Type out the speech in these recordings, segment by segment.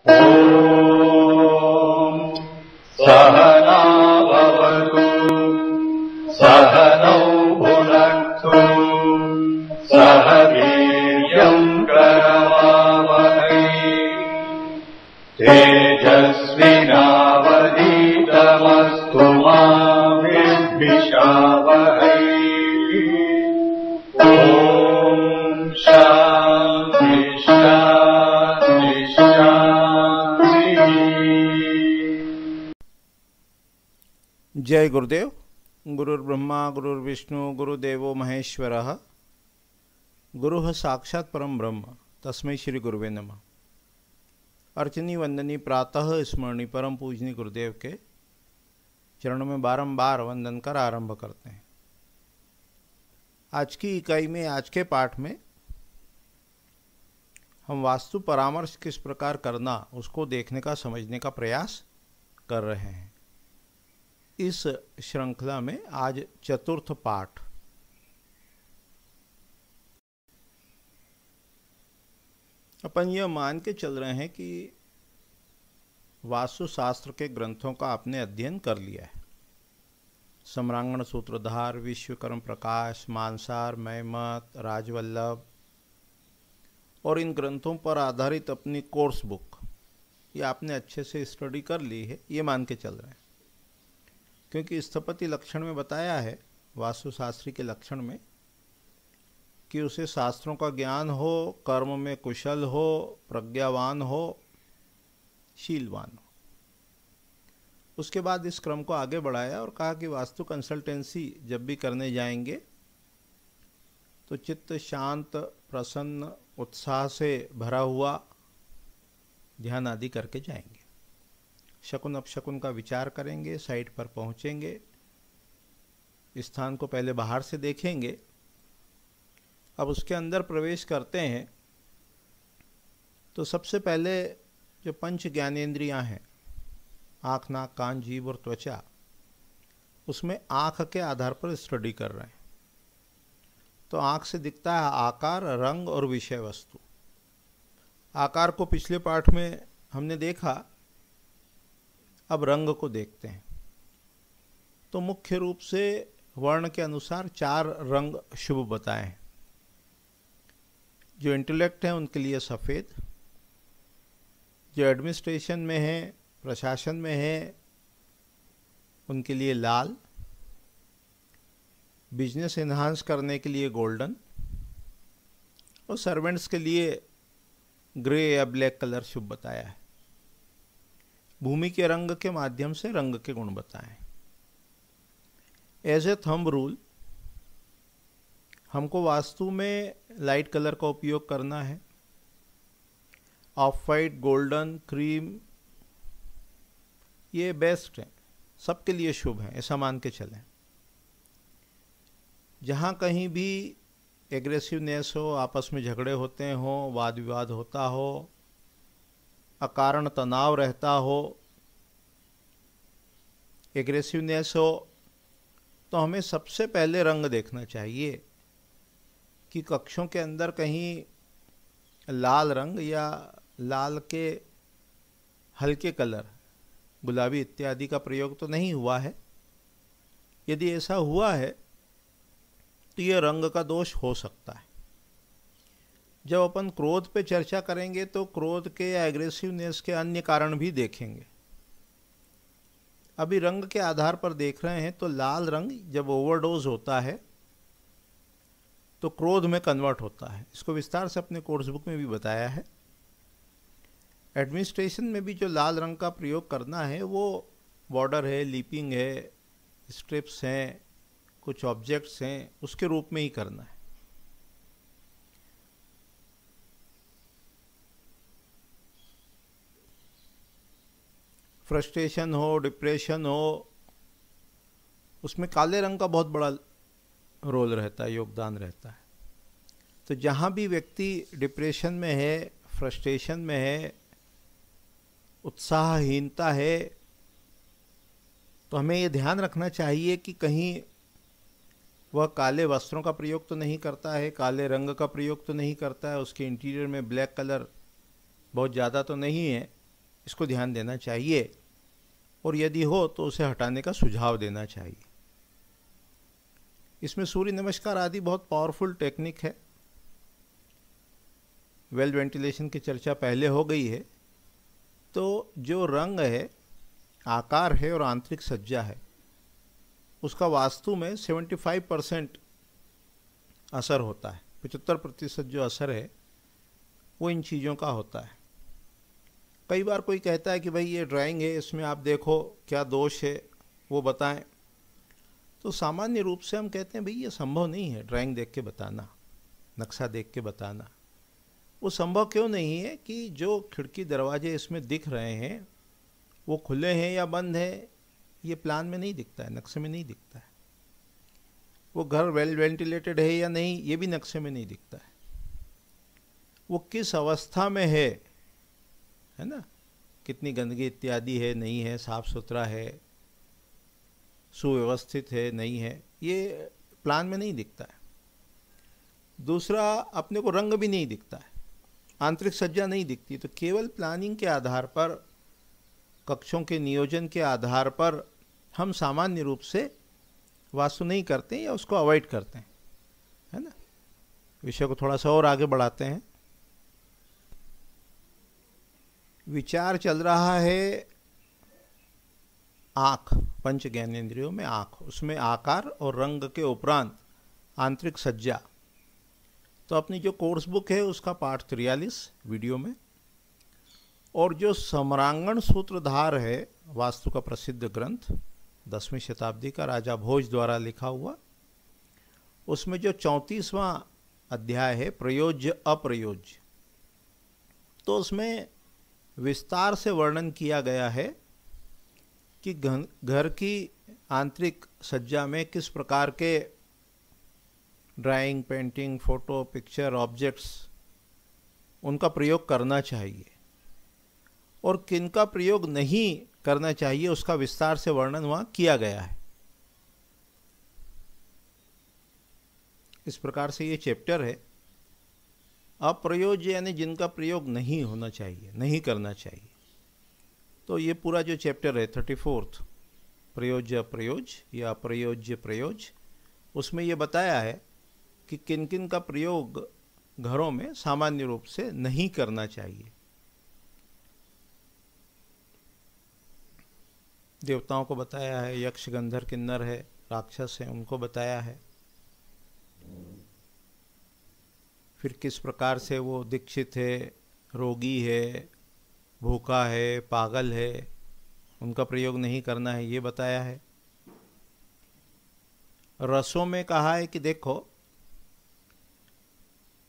ॐ सहनाववतु सहनौ भुनक्तु सह वीर्यम् करवावहै तेजस्विनावधीतमस्तु मा विद्विषावहै। ॐ शान्ति शान्ति शान्ति। जय गुरुदेव। गुरुर्ब्रह्मा गुरुर्विष्णु गुरुदेवो महेश्वरः। गुरुः साक्षात् परम ब्रह्म तस्मै श्री गुरुवे नमः। अर्चनी वंदनी प्रातः स्मरणी परम पूजनी गुरुदेव के चरणों में बारंबार वंदन कर आरंभ करते हैं। आज की इकाई में, आज के पाठ में हम वास्तु परामर्श किस प्रकार करना उसको देखने का, समझने का प्रयास कर रहे हैं। इस श्रृंखला में आज चतुर्थ पाठ। अपन यह मान के चल रहे हैं कि वास्तुशास्त्र के ग्रंथों का आपने अध्ययन कर लिया है। सम्रांगण सूत्रधार, विश्वकर्म प्रकाश, मानसार, मैमत, राजवल्लभ और इन ग्रंथों पर आधारित अपनी कोर्स बुक ये आपने अच्छे से स्टडी कर ली है, ये मान के चल रहे हैं। क्योंकि स्थपति लक्षण में बताया है, वास्तुशास्त्री के लक्षण में, कि उसे शास्त्रों का ज्ञान हो, कर्म में कुशल हो, प्रज्ञावान हो, शीलवान हो। उसके बाद इस क्रम को आगे बढ़ाया और कहा कि वास्तु कंसल्टेंसी जब भी करने जाएंगे तो चित्त शांत, प्रसन्न, उत्साह से भरा हुआ ध्यान आदि करके जाएंगे। शकुन अपशकुन का विचार करेंगे, साइट पर पहुंचेंगे, स्थान को पहले बाहर से देखेंगे। अब उसके अंदर प्रवेश करते हैं तो सबसे पहले जो पंच ज्ञानेंद्रियां हैं, आँख, नाक, कान, जीभ और त्वचा, उसमें आँख के आधार पर स्टडी कर रहे हैं। तो आँख से दिखता है आकार, रंग और विषय वस्तु। आकार को पिछले पाठ में हमने देखा, अब रंग को देखते हैं। तो मुख्य रूप से वर्ण के अनुसार 4 रंग शुभ बताए हैं। जो इंटेलेक्ट है उनके लिए सफ़ेद, जो एडमिनिस्ट्रेशन में है, प्रशासन में है, उनके लिए लाल, बिजनेस एनहांस करने के लिए गोल्डन और सर्वेंट्स के लिए ग्रे या ब्लैक कलर शुभ बताया है। भूमि के रंग के माध्यम से रंग के गुण बताएं। एज ए थंब रूल हमको वास्तु में लाइट कलर का उपयोग करना है। ऑफ वाइट, गोल्डन, क्रीम ये बेस्ट है, सबके लिए शुभ है, ऐसा मान के चलें। जहाँ कहीं भी एग्रेसिवनेस हो, आपस में झगड़े होते हों, वाद विवाद होता हो, अकारण तनाव रहता हो, एग्रेसिवनेस हो, तो हमें सबसे पहले रंग देखना चाहिए कि कक्षों के अंदर कहीं लाल रंग या लाल के हल्के कलर, गुलाबी इत्यादि का प्रयोग तो नहीं हुआ है। यदि ऐसा हुआ है तो यह रंग का दोष हो सकता है। जब अपन क्रोध पे चर्चा करेंगे तो क्रोध के या एग्रेसिवनेस के अन्य कारण भी देखेंगे। अभी रंग के आधार पर देख रहे हैं तो लाल रंग जब ओवरडोज होता है तो क्रोध में कन्वर्ट होता है। इसको विस्तार से अपने कोर्स बुक में भी बताया है। एडमिनिस्ट्रेशन में भी जो लाल रंग का प्रयोग करना है वो बॉर्डर है, लीपिंग है, स्ट्रिप्स हैं, कुछ ऑब्जेक्ट्स हैं, उसके रूप में ही करना है। फ्रस्ट्रेशन हो, डिप्रेशन हो, उसमें काले रंग का बहुत बड़ा रोल रहता है, योगदान रहता है। तो जहाँ भी व्यक्ति डिप्रेशन में है, फ्रस्ट्रेशन में है, उत्साहहीनता है, तो हमें ये ध्यान रखना चाहिए कि कहीं वह काले वस्त्रों का प्रयोग तो नहीं करता है, काले रंग का प्रयोग तो नहीं करता है, उसके इंटीरियर में ब्लैक कलर बहुत ज़्यादा तो नहीं है, इसको ध्यान देना चाहिए, और यदि हो तो उसे हटाने का सुझाव देना चाहिए। इसमें सूर्य नमस्कार आदि बहुत पावरफुल टेक्निक है। वेल वेंटिलेशन की चर्चा पहले हो गई है। तो जो रंग है, आकार है और आंतरिक सज्जा है, उसका वास्तु में 75% असर होता है। 75% जो असर है वो इन चीज़ों का होता है। कई बार कोई कहता है कि भाई ये ड्राइंग है, इसमें आप देखो क्या दोष है वो बताएं। तो सामान्य रूप से हम कहते हैं भाई ये संभव नहीं है ड्राइंग देख के बताना, नक्शा देख के बताना। वो संभव क्यों नहीं है कि जो खिड़की दरवाजे इसमें दिख रहे हैं वो खुले हैं या बंद है, ये प्लान में नहीं दिखता है, नक्शे में नहीं दिखता है। वो घर वेल वेंटिलेटेड है या नहीं, ये भी नक्शे में नहीं दिखता है। वो किस अवस्था में है ना, कितनी गंदगी इत्यादि है, नहीं है, साफ सुथरा है, सुव्यवस्थित है, नहीं है, ये प्लान में नहीं दिखता है। दूसरा, अपने को रंग भी नहीं दिखता है, आंतरिक सज्जा नहीं दिखती। तो केवल प्लानिंग के आधार पर, कक्षों के नियोजन के आधार पर हम सामान्य रूप से वास्तु नहीं करते या उसको अवॉइड करते हैं, है ना। विषय को थोड़ा सा और आगे बढ़ाते हैं। विचार चल रहा है आँख, पंच ज्ञानेंद्रियों में आँख, उसमें आकार और रंग के उपरांत आंतरिक सज्जा। तो अपनी जो कोर्स बुक है उसका पाठ 43 वीडियो में, और जो सम्रांगण सूत्रधार है वास्तु का प्रसिद्ध ग्रंथ 10वीं शताब्दी का राजा भोज द्वारा लिखा हुआ, उसमें जो 34वां अध्याय है प्रयोज्य अप्रयोज्य, तो उसमें विस्तार से वर्णन किया गया है कि घर की आंतरिक सज्जा में किस प्रकार के drawing, painting, photo, picture, objects उनका प्रयोग करना चाहिए और किन का प्रयोग नहीं करना चाहिए, उसका विस्तार से वर्णन वहाँ किया गया है। इस प्रकार से ये चैप्टर है। अप्रयोज्य यानी जिनका प्रयोग नहीं होना चाहिए, नहीं करना चाहिए। तो ये पूरा जो चैप्टर है 34 प्रयोज्य अप्रयोज्य या अप्रयोज्य प्रयोज्य, उसमें ये बताया है कि किन किन का प्रयोग घरों में सामान्य रूप से नहीं करना चाहिए। देवताओं को बताया है, यक्ष, गंधर्व, किन्नर है, राक्षस हैं, उनको बताया है। फिर किस प्रकार से वो दीक्षित है, रोगी है, भूखा है, पागल है, उनका प्रयोग नहीं करना है, ये बताया है। रसों में कहा है कि देखो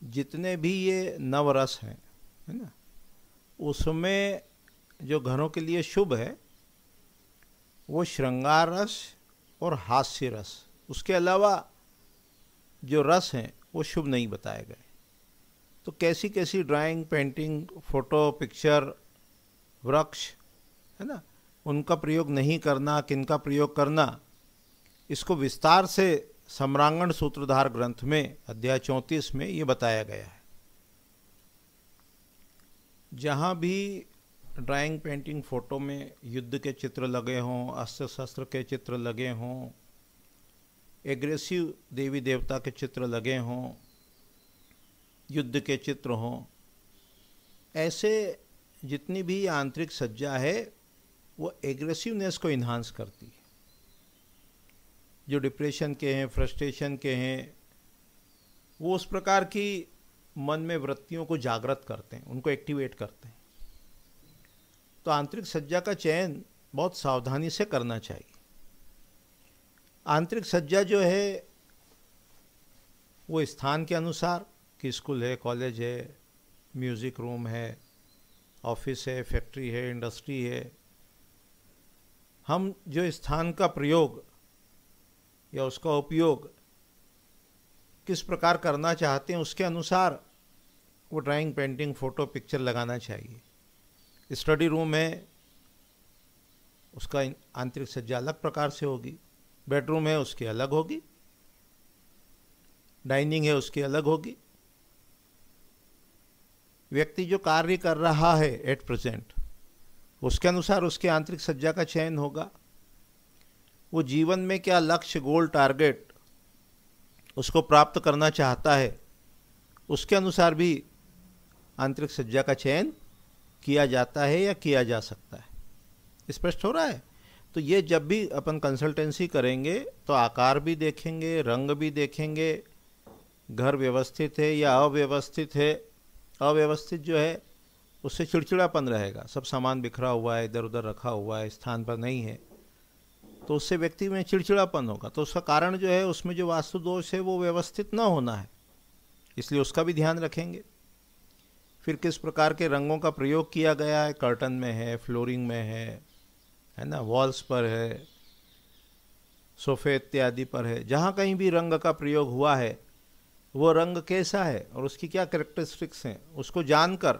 जितने भी ये नवरस हैं, है ना, उसमें जो घरों के लिए शुभ है वो श्रृंगार रस और हास्य रस, उसके अलावा जो रस हैं वो शुभ नहीं बताए गए। तो कैसी कैसी ड्राइंग, पेंटिंग, फोटो, पिक्चर, वृक्ष, है ना, उनका प्रयोग नहीं करना, किनका प्रयोग करना, इसको विस्तार से सम्रांगण सूत्रधार ग्रंथ में अध्याय 34 में ये बताया गया है। जहाँ भी ड्राइंग, पेंटिंग, फोटो में युद्ध के चित्र लगे हों, अस्त्र शस्त्र के चित्र लगे हों, एग्रेसिव देवी देवता के चित्र लगे हों, युद्ध के चित्र हों, ऐसे जितनी भी आंतरिक सज्जा है वो एग्रेसिवनेस को इन्हांस करती है। जो डिप्रेशन के हैं, फ्रस्ट्रेशन के हैं, वो उस प्रकार की मन में वृत्तियों को जागृत करते हैं, उनको एक्टिवेट करते हैं। तो आंतरिक सज्जा का चयन बहुत सावधानी से करना चाहिए। आंतरिक सज्जा जो है वो स्थान के अनुसार कि स्कूल है, कॉलेज है, म्यूज़िक रूम है, ऑफिस है, फैक्ट्री है, इंडस्ट्री है, हम जो स्थान का प्रयोग या उसका उपयोग किस प्रकार करना चाहते हैं उसके अनुसार वो ड्राइंग, पेंटिंग, फोटो, पिक्चर लगाना चाहिए। स्टडी रूम है, उसका आंतरिक सज्जा अलग प्रकार से होगी, बेडरूम है उसकी अलग होगी, डाइनिंग है उसकी अलग होगी। व्यक्ति जो कार्य कर रहा है एट प्रेजेंट उसके अनुसार उसकी आंतरिक सज्जा का चयन होगा। वो जीवन में क्या लक्ष्य, गोल, टारगेट उसको प्राप्त करना चाहता है, उसके अनुसार भी आंतरिक सज्जा का चयन किया जाता है या किया जा सकता है। स्पष्ट हो रहा है? तो ये जब भी अपन कंसल्टेंसी करेंगे तो आकार भी देखेंगे, रंग भी देखेंगे, घर व्यवस्थित है या अव्यवस्थित है। अव्यवस्थित जो है उससे चिड़चिड़ापन रहेगा, सब सामान बिखरा हुआ है, इधर उधर रखा हुआ है, स्थान पर नहीं है, तो उससे व्यक्ति में चिड़चिड़ापन होगा। तो उसका कारण जो है, उसमें जो वास्तु दोष है वो व्यवस्थित ना होना है, इसलिए उसका भी ध्यान रखेंगे। फिर किस प्रकार के रंगों का प्रयोग किया गया है, कर्टन में है, फ्लोरिंग में है ना, वॉल्स पर है, सोफे इत्यादि पर है, जहाँ कहीं भी रंग का प्रयोग हुआ है वो रंग कैसा है और उसकी क्या कैरेक्टरिस्टिक्स हैं, उसको जानकर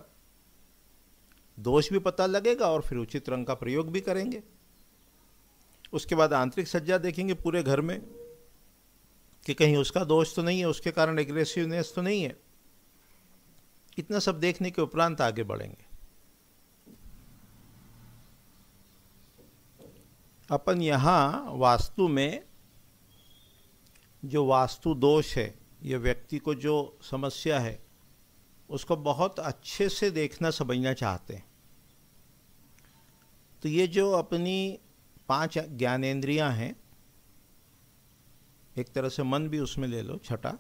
दोष भी पता लगेगा और फिर उचित रंग का प्रयोग भी करेंगे। उसके बाद आंतरिक सज्जा देखेंगे पूरे घर में कि कहीं उसका दोष तो नहीं है, उसके कारण एग्रेसिवनेस तो नहीं है। इतना सब देखने के उपरांत आगे बढ़ेंगे। अपन यहाँ वास्तु में जो वास्तु दोष है, ये व्यक्ति को जो समस्या है उसको बहुत अच्छे से देखना समझना चाहते हैं। तो ये जो अपनी 5 ज्ञानेंद्रियां हैं, एक तरह से मन भी उसमें ले लो छठा,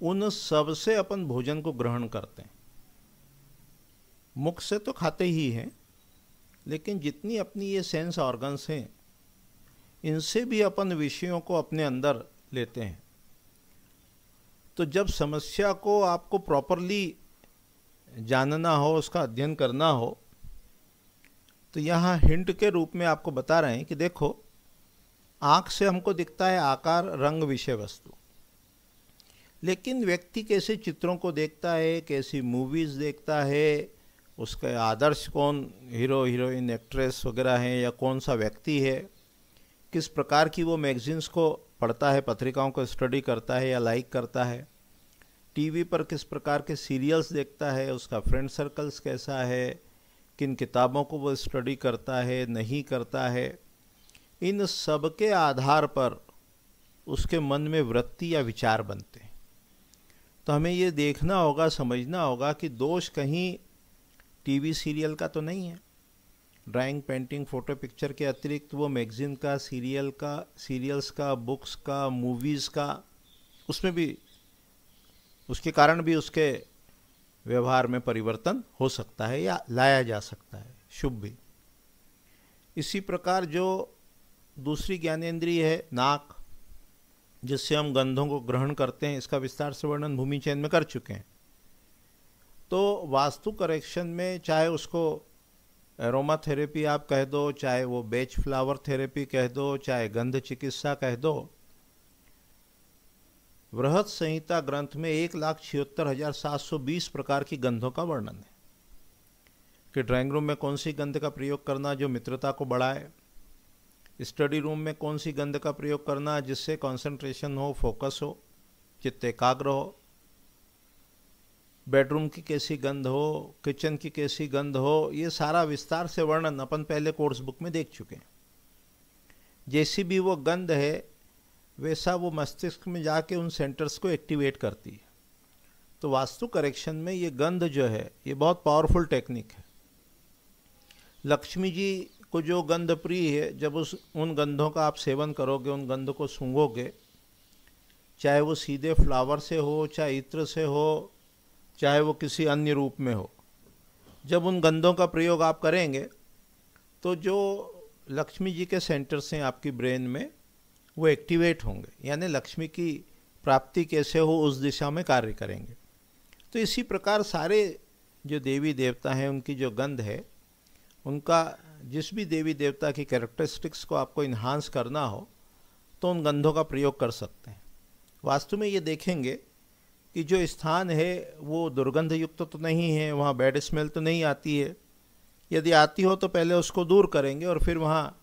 उन सब से अपन भोजन को ग्रहण करते हैं। मुख से तो खाते ही हैं, लेकिन जितनी अपनी ये सेंस ऑर्गन्स हैं इनसे भी अपन विषयों को अपने अंदर लेते हैं। तो जब समस्या को आपको प्रॉपरली जानना हो, उसका अध्ययन करना हो, तो यहाँ हिंट के रूप में आपको बता रहे हैं कि देखो, आँख से हमको दिखता है आकार, रंग, विषय वस्तु, लेकिन व्यक्ति कैसे चित्रों को देखता है, कैसी मूवीज़ देखता है, उसके आदर्श कौन हीरो हीरोइन एक्ट्रेस वगैरह हैं या कौन सा व्यक्ति है, किस प्रकार की वो मैगजीन्स को पढ़ता है, पत्रिकाओं को स्टडी करता है या लाइक करता है, टीवी पर किस प्रकार के सीरियल्स देखता है, उसका फ्रेंड सर्कल्स कैसा है, किन किताबों को वो स्टडी करता है, नहीं करता है, इन सब के आधार पर उसके मन में वृत्ति या विचार बनते हैं। तो हमें ये देखना होगा, समझना होगा कि दोष कहीं टीवी सीरियल का तो नहीं है। ड्राइंग, पेंटिंग, फोटो, पिक्चर के अतिरिक्त वो मैगजीन का, सीरियल का, सीरियल्स का, बुक्स का, मूवीज़ का, उसमें भी उसके कारण भी उसके व्यवहार में परिवर्तन हो सकता है या लाया जा सकता है, शुभ भी। इसी प्रकार जो दूसरी ज्ञानेंद्रिय है नाक, जिससे हम गंधों को ग्रहण करते हैं, इसका विस्तार से वर्णन भूमि चयन में कर चुके हैं। तो वास्तु करेक्शन में चाहे उसको एरोमा थेरेपी आप कह दो, चाहे वो बेच फ्लावर थेरेपी कह दो, चाहे गंध चिकित्सा कह दो, बृहत संहिता ग्रंथ में 1,76,720 प्रकार की गंधों का वर्णन है कि ड्राइंग रूम में कौन सी गंध का प्रयोग करना जो मित्रता को बढ़ाए, स्टडी रूम में कौन सी गंध का प्रयोग करना जिससे कंसंट्रेशन हो, फोकस हो, चित्त एकाग्र हो, बेडरूम की कैसी गंध हो, किचन की कैसी गंध हो, ये सारा विस्तार से वर्णन अपन पहले कोर्स बुक में देख चुके हैं। जैसी भी वो गंध है वैसा वो मस्तिष्क में जाके उन सेंटर्स को एक्टिवेट करती है। तो वास्तु करेक्शन में ये गंध जो है ये बहुत पावरफुल टेक्निक है। लक्ष्मी जी को जो गंध प्रिय है, जब उन गंधों का आप सेवन करोगे, उन गंध को सूंघोगे, चाहे वो सीधे फ्लावर से हो, चाहे इत्र से हो, चाहे वो किसी अन्य रूप में हो, जब उन गंधों का प्रयोग आप करेंगे तो जो लक्ष्मी जी के सेंटर्स हैं आपकी ब्रेन में वो एक्टिवेट होंगे, यानी लक्ष्मी की प्राप्ति कैसे हो उस दिशा में कार्य करेंगे। तो इसी प्रकार सारे जो देवी देवता हैं उनकी जो गंध है, उनका जिस भी देवी देवता की कैरेक्टरिस्टिक्स को आपको इन्हांस करना हो तो उन गंधों का प्रयोग कर सकते हैं। वास्तु में ये देखेंगे कि जो स्थान है वो दुर्गंध युक्त तो नहीं है, वहाँ बैड स्मेल तो नहीं आती है। यदि आती हो तो पहले उसको दूर करेंगे और फिर वहाँ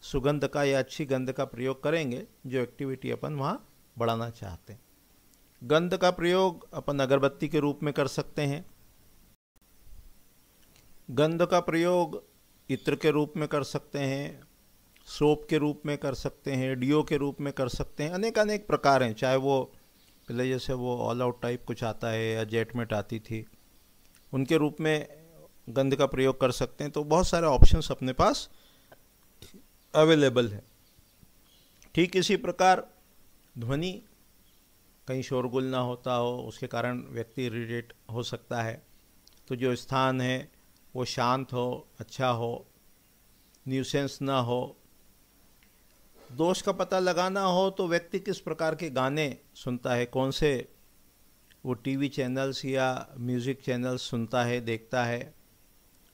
सुगंध का या अच्छी गंध का प्रयोग करेंगे, जो एक्टिविटी अपन वहाँ बढ़ाना चाहते हैं। गंध का प्रयोग अपन अगरबत्ती के रूप में कर सकते हैं, गंध का प्रयोग इत्र के रूप में कर सकते हैं, सोप के रूप में कर सकते हैं, डियो के रूप में कर सकते हैं, अनेक अनेक प्रकार हैं। चाहे वो पहले जैसे वो ऑल आउट टाइप कुछ आता है या जेटमेट आती थी, उनके रूप में गंध का प्रयोग कर सकते हैं। तो बहुत सारे ऑप्शंस अपने पास अवेलेबल है। ठीक इसी प्रकार ध्वनि, कहीं शोरगुल ना होता हो, उसके कारण व्यक्ति इरिटेट हो सकता है। तो जो स्थान है वो शांत हो, अच्छा हो, न्यूसेंस ना हो। दोष का पता लगाना हो तो व्यक्ति किस प्रकार के गाने सुनता है, कौन से वो टीवी चैनल्स या म्यूज़िक चैनल्स सुनता है, देखता है,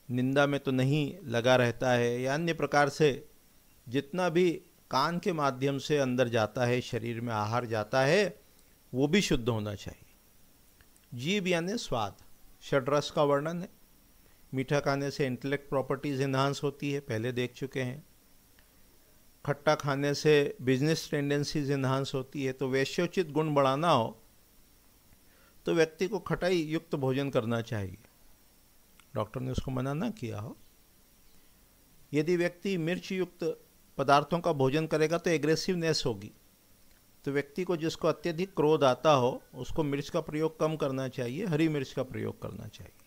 निंदा में तो नहीं लगा रहता है, या अन्य प्रकार से जितना भी कान के माध्यम से अंदर जाता है, शरीर में आहार जाता है, वो भी शुद्ध होना चाहिए। जीभ यानी स्वाद, षड्रस का वर्णन है। मीठा खाने से इंटेलेक्ट प्रॉपर्टीज़ इन्हांस होती है, पहले देख चुके हैं। खट्टा खाने से बिजनेस टेंडेंसीज इन्हांस होती है। तो वैश्योचित गुण बढ़ाना हो तो व्यक्ति को खटाई युक्त भोजन करना चाहिए, डॉक्टर ने उसको मना ना किया हो। यदि व्यक्ति मिर्च युक्त पदार्थों का भोजन करेगा तो एग्रेसिवनेस होगी। तो व्यक्ति को जिसको अत्यधिक क्रोध आता हो उसको मिर्च का प्रयोग कम करना चाहिए, हरी मिर्च का प्रयोग करना चाहिए।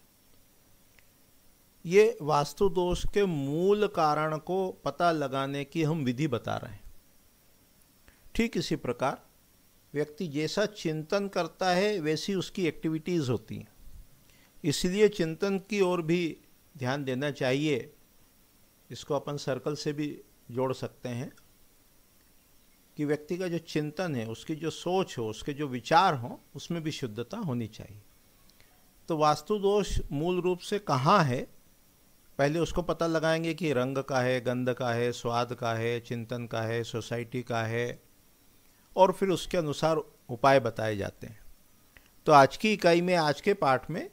ये वास्तु दोष के मूल कारण को पता लगाने की हम विधि बता रहे हैं। ठीक इसी प्रकार व्यक्ति जैसा चिंतन करता है वैसी उसकी एक्टिविटीज़ होती हैं। इसलिए चिंतन की ओर भी ध्यान देना चाहिए। इसको अपन सर्कल से भी जोड़ सकते हैं कि व्यक्ति का जो चिंतन है, उसकी जो सोच हो, उसके जो विचार हों, उसमें भी शुद्धता होनी चाहिए। तो वास्तु दोष मूल रूप से कहाँ है, पहले उसको पता लगाएंगे कि रंग का है, गंध का है, स्वाद का है, चिंतन का है, सोसाइटी का है, और फिर उसके अनुसार उपाय बताए जाते हैं। तो आज की इकाई में, आज के पाठ में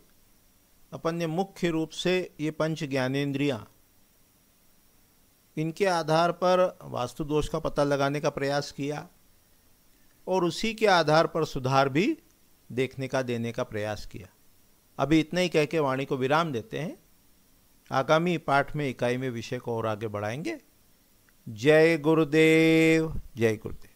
अपन ने मुख्य रूप से ये पंच ज्ञानेंद्रियाँ, इनके आधार पर वास्तु दोष का पता लगाने का प्रयास किया और उसी के आधार पर सुधार भी देखने का, देने का प्रयास किया। अभी इतना ही कह के वाणी को विराम देते हैं। आगामी पाठ में, इकाई में विषय को और आगे बढ़ाएंगे। जय गुरुदेव, जय गुरुदेव।